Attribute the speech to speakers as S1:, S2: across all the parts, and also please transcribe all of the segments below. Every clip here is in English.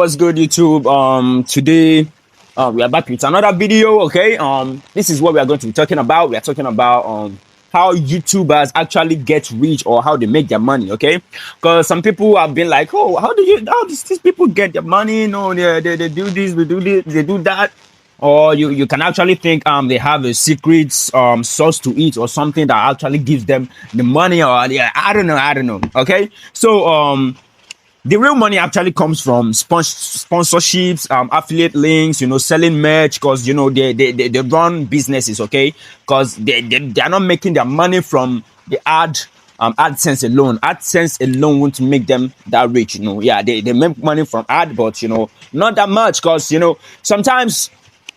S1: what's good, YouTube? Today we are back with another video. Okay, this is what we are going to be talking about. We are talking about how YouTubers actually get rich or how they make their money. Okay, because some people have been like, oh, how does these people get their money? No, they do this, they do that. Or you can actually think they have a secret source to it or something that actually gives them the money, or yeah, I don't know. Okay, so the real money actually comes from sponsorships, affiliate links, selling merch, because they run businesses. Okay, because they are not making their money from the AdSense alone. AdSense alone won't make them that rich. Yeah, they make money from ad, but not that much, because sometimes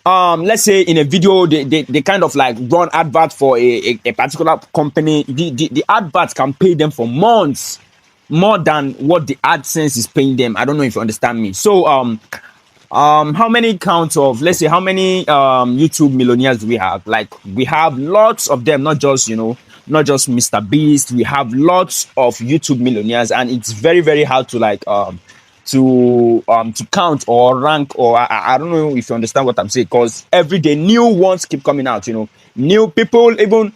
S1: let's say in a video they kind of like run advert for a particular company. The adverts can pay them for months more than what the AdSense is paying them. I don't know if you understand me. So how many counts of, let's say, how many YouTube millionaires do we have? Like, we have lots of them, not just Mr. Beast. We have lots of YouTube millionaires, and it's very, very hard to like to count or rank, or I don't know if you understand what I'm saying, because every day new ones keep coming out. New people. Even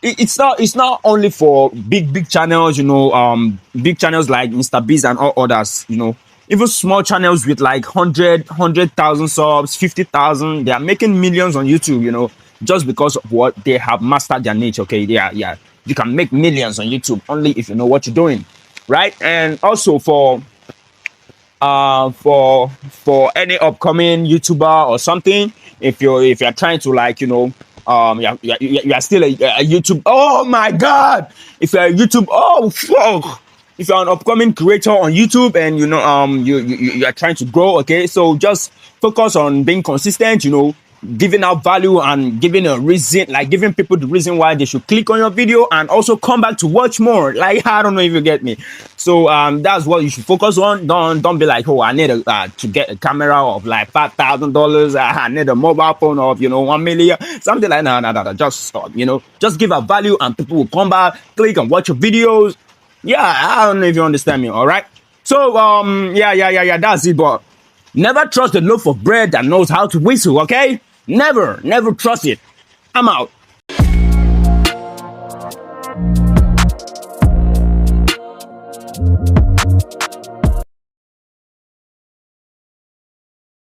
S1: it's not only for big channels, big channels like Mr. Beast and all others. Even small channels with like 100,000 subs, 50,000, they are making millions on YouTube. Just because of what they have mastered their niche. Okay, yeah, you can make millions on YouTube only if you know what you're doing, right? And also for any upcoming YouTuber or something, if you're trying to, like, you are still a YouTube. Oh my God! If you're a YouTube, oh fuck! If you're an upcoming creator on YouTube and you are trying to grow, okay, so just focus on being consistent. Giving out value and giving a reason, like giving people the reason why they should click on your video and also come back to watch more. Like, I don't know if you get me. So that's what you should focus on. Don't be like, oh, I need to get a camera of like $5,000. I need a mobile phone of 1 million, something like that. No. Just stop. Just give out value and people will come back, click and watch your videos. Yeah, I don't know if you understand me. All right. So yeah, that's it. But never trust a loaf of bread that knows how to whistle. Okay. Never trust it. I'm out.